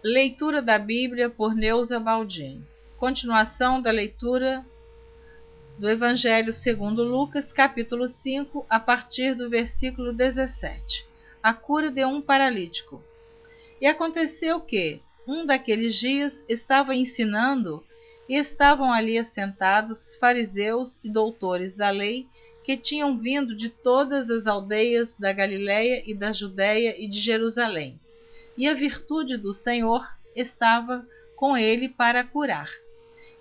Leitura da Bíblia por Neuza Baldin. Continuação da leitura do Evangelho segundo Lucas, capítulo 5, a partir do versículo 17. A cura de um paralítico. E aconteceu que, um daqueles dias, estava ensinando, e estavam ali assentados fariseus e doutores da lei, que tinham vindo de todas as aldeias da Galiléia e da Judéia e de Jerusalém. E a virtude do Senhor estava com ele para curar.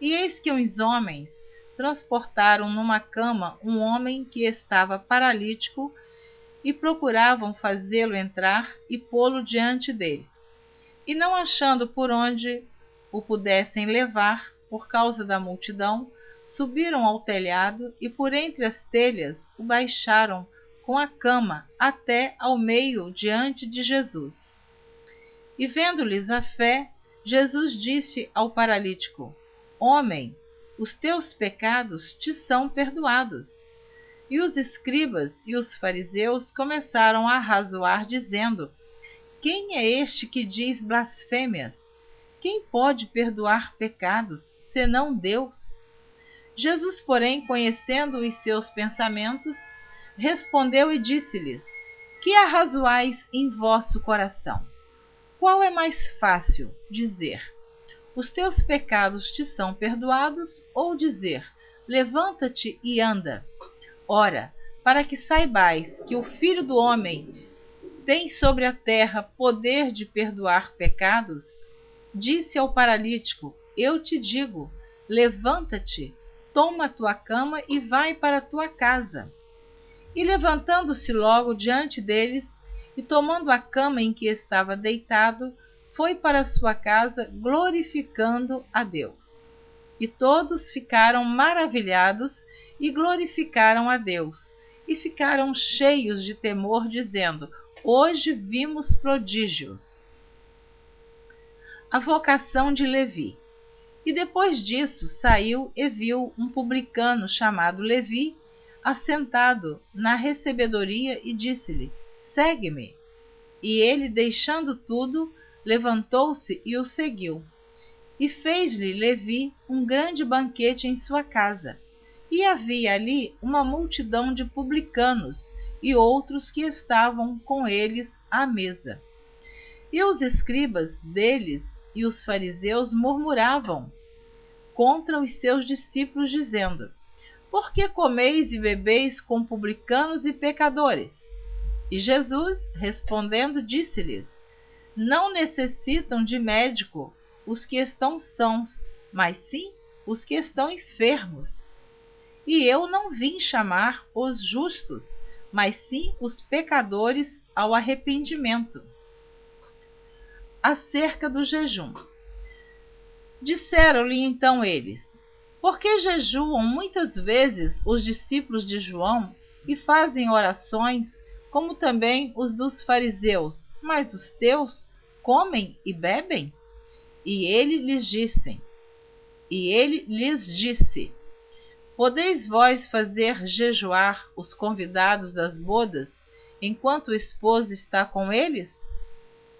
E eis que uns homens transportaram numa cama um homem que estava paralítico e procuravam fazê-lo entrar e pô-lo diante dele. E não achando por onde o pudessem levar, por causa da multidão, subiram ao telhado e por entre as telhas o baixaram com a cama até ao meio diante de Jesus. E vendo-lhes a fé, Jesus disse ao paralítico: Homem, os teus pecados te são perdoados. E os escribas e os fariseus começaram a arrazoar, dizendo: Quem é este que diz blasfêmias? Quem pode perdoar pecados, senão Deus? Jesus, porém, conhecendo os seus pensamentos, respondeu e disse-lhes: Que arrazoais em vosso coração? Qual é mais fácil, dizer: Os teus pecados te são perdoados, ou dizer: Levanta-te e anda? Ora, para que saibais que o Filho do Homem tem sobre a terra poder de perdoar pecados, disse ao paralítico: Eu te digo, levanta-te, toma a tua cama e vai para a tua casa. E levantando-se logo diante deles, e tomando a cama em que estava deitado, foi para sua casa glorificando a Deus. E todos ficaram maravilhados e glorificaram a Deus, e ficaram cheios de temor, dizendo: Hoje vimos prodígios. A vocação de Levi. E depois disso saiu e viu um publicano chamado Levi, assentado na recebedoria, e disse-lhe: Segue-me. E ele, deixando tudo, levantou-se e o seguiu. E fez-lhe Levi um grande banquete em sua casa. E havia ali uma multidão de publicanos e outros que estavam com eles à mesa. E os escribas deles e os fariseus murmuravam contra os seus discípulos, dizendo: Por que comeis e bebeis com publicanos e pecadores? E Jesus, respondendo, disse-lhes: Não necessitam de médico os que estão sãos, mas sim os que estão enfermos. E eu não vim chamar os justos, mas sim os pecadores ao arrependimento. Acerca do jejum. Disseram-lhe então eles: Por que jejuam muitas vezes os discípulos de João e fazem orações, como também os dos fariseus, mas os teus comem e bebem? E ele lhes disse: Podeis vós fazer jejuar os convidados das bodas, enquanto o esposo está com eles?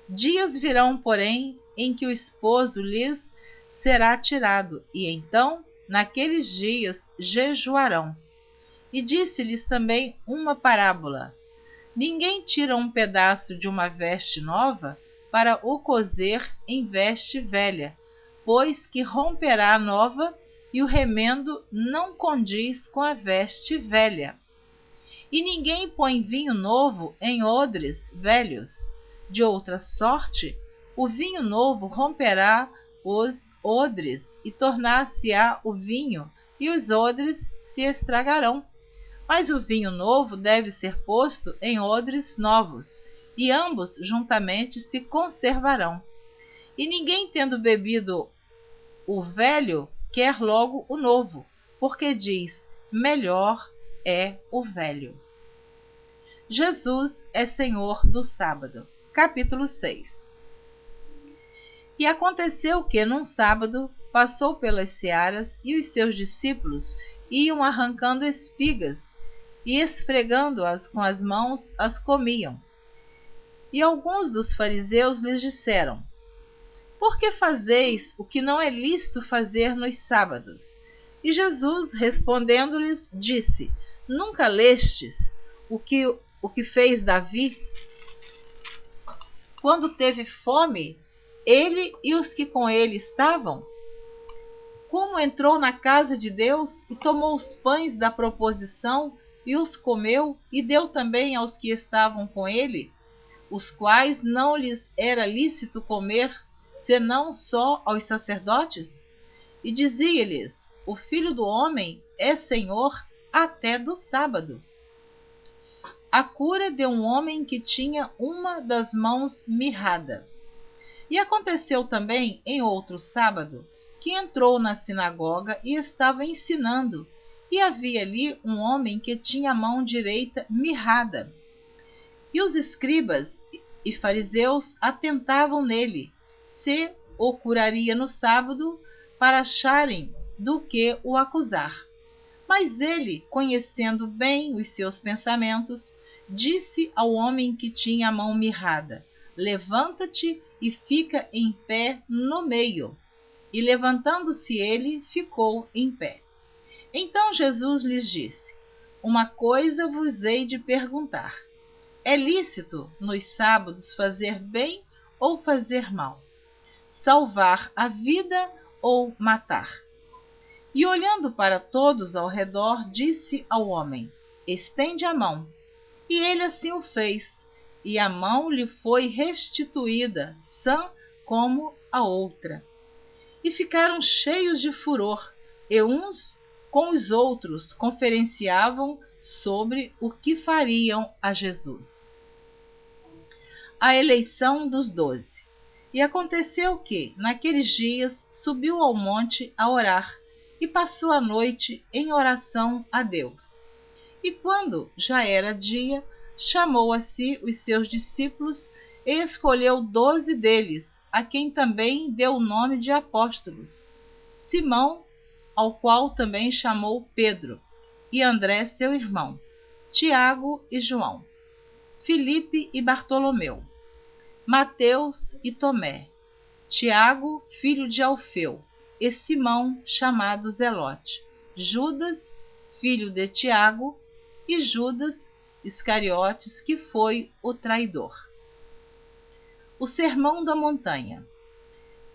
Dias virão, porém, em que o esposo lhes será tirado, e então, naqueles dias, jejuarão. E disse-lhes também uma parábola: Ninguém tira um pedaço de uma veste nova para o coser em veste velha, pois que romperá a nova, e o remendo não condiz com a veste velha. E ninguém põe vinho novo em odres velhos. De outra sorte, o vinho novo romperá os odres, e tornar-se-á o vinho, e os odres se estragarão. Mas o vinho novo deve ser posto em odres novos, e ambos juntamente se conservarão. E ninguém, tendo bebido o velho, quer logo o novo, porque diz: melhor é o velho. Jesus é Senhor do sábado. Capítulo 6. E aconteceu que, num sábado, passou pelas searas, e os seus discípulos iam arrancando espigas, e esfregando-as com as mãos, as comiam. E alguns dos fariseus lhes disseram: por que fazeis o que não é lícito fazer nos sábados? E Jesus, respondendo-lhes, disse: Nunca lestes o que fez Davi? Quando teve fome, ele e os que com ele estavam? Como entrou na casa de Deus e tomou os pães da proposição e os comeu e deu também aos que estavam com ele, os quais não lhes era lícito comer, senão só aos sacerdotes? E dizia-lhes: O Filho do Homem é Senhor até do sábado. A cura de um homem que tinha uma das mãos mirrada. E aconteceu também em outro sábado, que entrou na sinagoga e estava ensinando, e havia ali um homem que tinha a mão direita mirrada. E os escribas e fariseus atentavam nele, se o curaria no sábado, para acharem do que o acusar. Mas ele, conhecendo bem os seus pensamentos, disse ao homem que tinha a mão mirrada: Levanta-te e fica em pé no meio. E levantando-se ele, ficou em pé. Então Jesus lhes disse: Uma coisa vos hei de perguntar. É lícito nos sábados fazer bem ou fazer mal? Salvar a vida ou matar? E olhando para todos ao redor, disse ao homem: Estende a mão. E ele assim o fez, e a mão lhe foi restituída, sã como a outra. E ficaram cheios de furor, e uns com os outros conferenciavam sobre o que fariam a Jesus. A eleição dos 12. E aconteceu que, naqueles dias, subiu ao monte a orar, e passou a noite em oração a Deus. E quando já era dia, chamou a si os seus discípulos e escolheu 12 deles, a quem também deu o nome de apóstolos: Simão, ao qual também chamou Pedro, e André seu irmão, Tiago e João, Filipe e Bartolomeu, Mateus e Tomé, Tiago, filho de Alfeu, e Simão, chamado Zelote, Judas, filho de Tiago, e Judas Iscariotes, que foi o traidor. O Sermão da Montanha.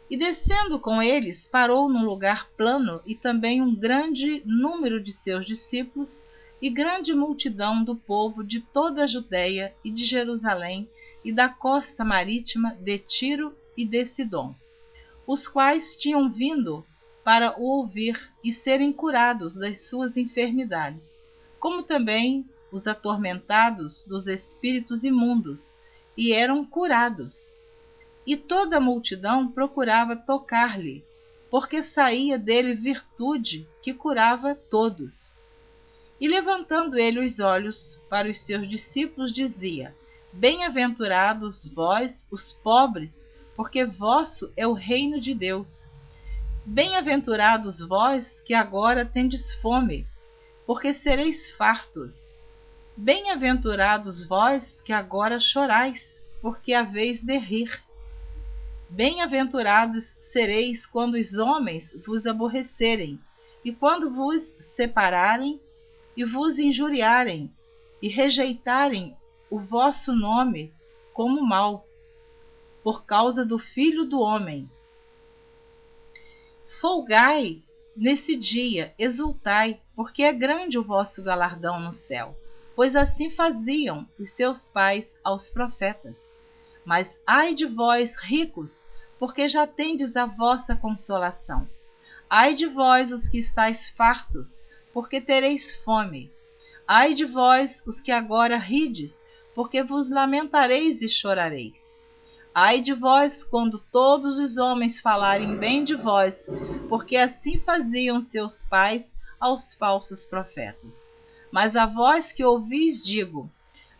E descendo com eles, parou num lugar plano, e também um grande número de seus discípulos, e grande multidão do povo de toda a Judéia e de Jerusalém, e da costa marítima de Tiro e de Sidom, os quais tinham vindo para o ouvir e serem curados das suas enfermidades, como também os atormentados dos espíritos imundos, e eram curados. E toda a multidão procurava tocar-lhe, porque saía dele virtude que curava todos. E levantando ele os olhos para os seus discípulos, dizia: Bem-aventurados vós, os pobres, porque vosso é o reino de Deus. Bem-aventurados vós, que agora tendes fome, porque sereis fartos. Bem-aventurados vós, que agora chorais, porque haveis de rir. Bem-aventurados sereis quando os homens vos aborrecerem, e quando vos separarem, e vos injuriarem, e rejeitarem o vosso nome como mal, por causa do Filho do Homem. Folgai nesse dia, exultai, porque é grande o vosso galardão no céu, pois assim faziam os seus pais aos profetas. Mas ai de vós, ricos, porque já tendes a vossa consolação. Ai de vós, os que estáis fartos, porque tereis fome. Ai de vós, os que agora rides, porque vos lamentareis e chorareis. Ai de vós, quando todos os homens falarem bem de vós, porque assim faziam seus pais aos falsos profetas. Mas a vós que ouvis digo: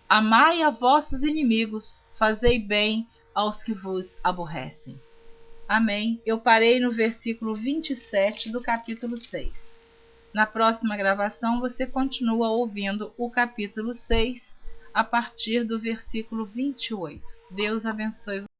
amai a vossos inimigos, fazei bem aos que vos aborrecem. Amém. Eu parei no versículo 27 do capítulo 6. Na próxima gravação você continua ouvindo o capítulo 6 a partir do versículo 28. Deus abençoe você.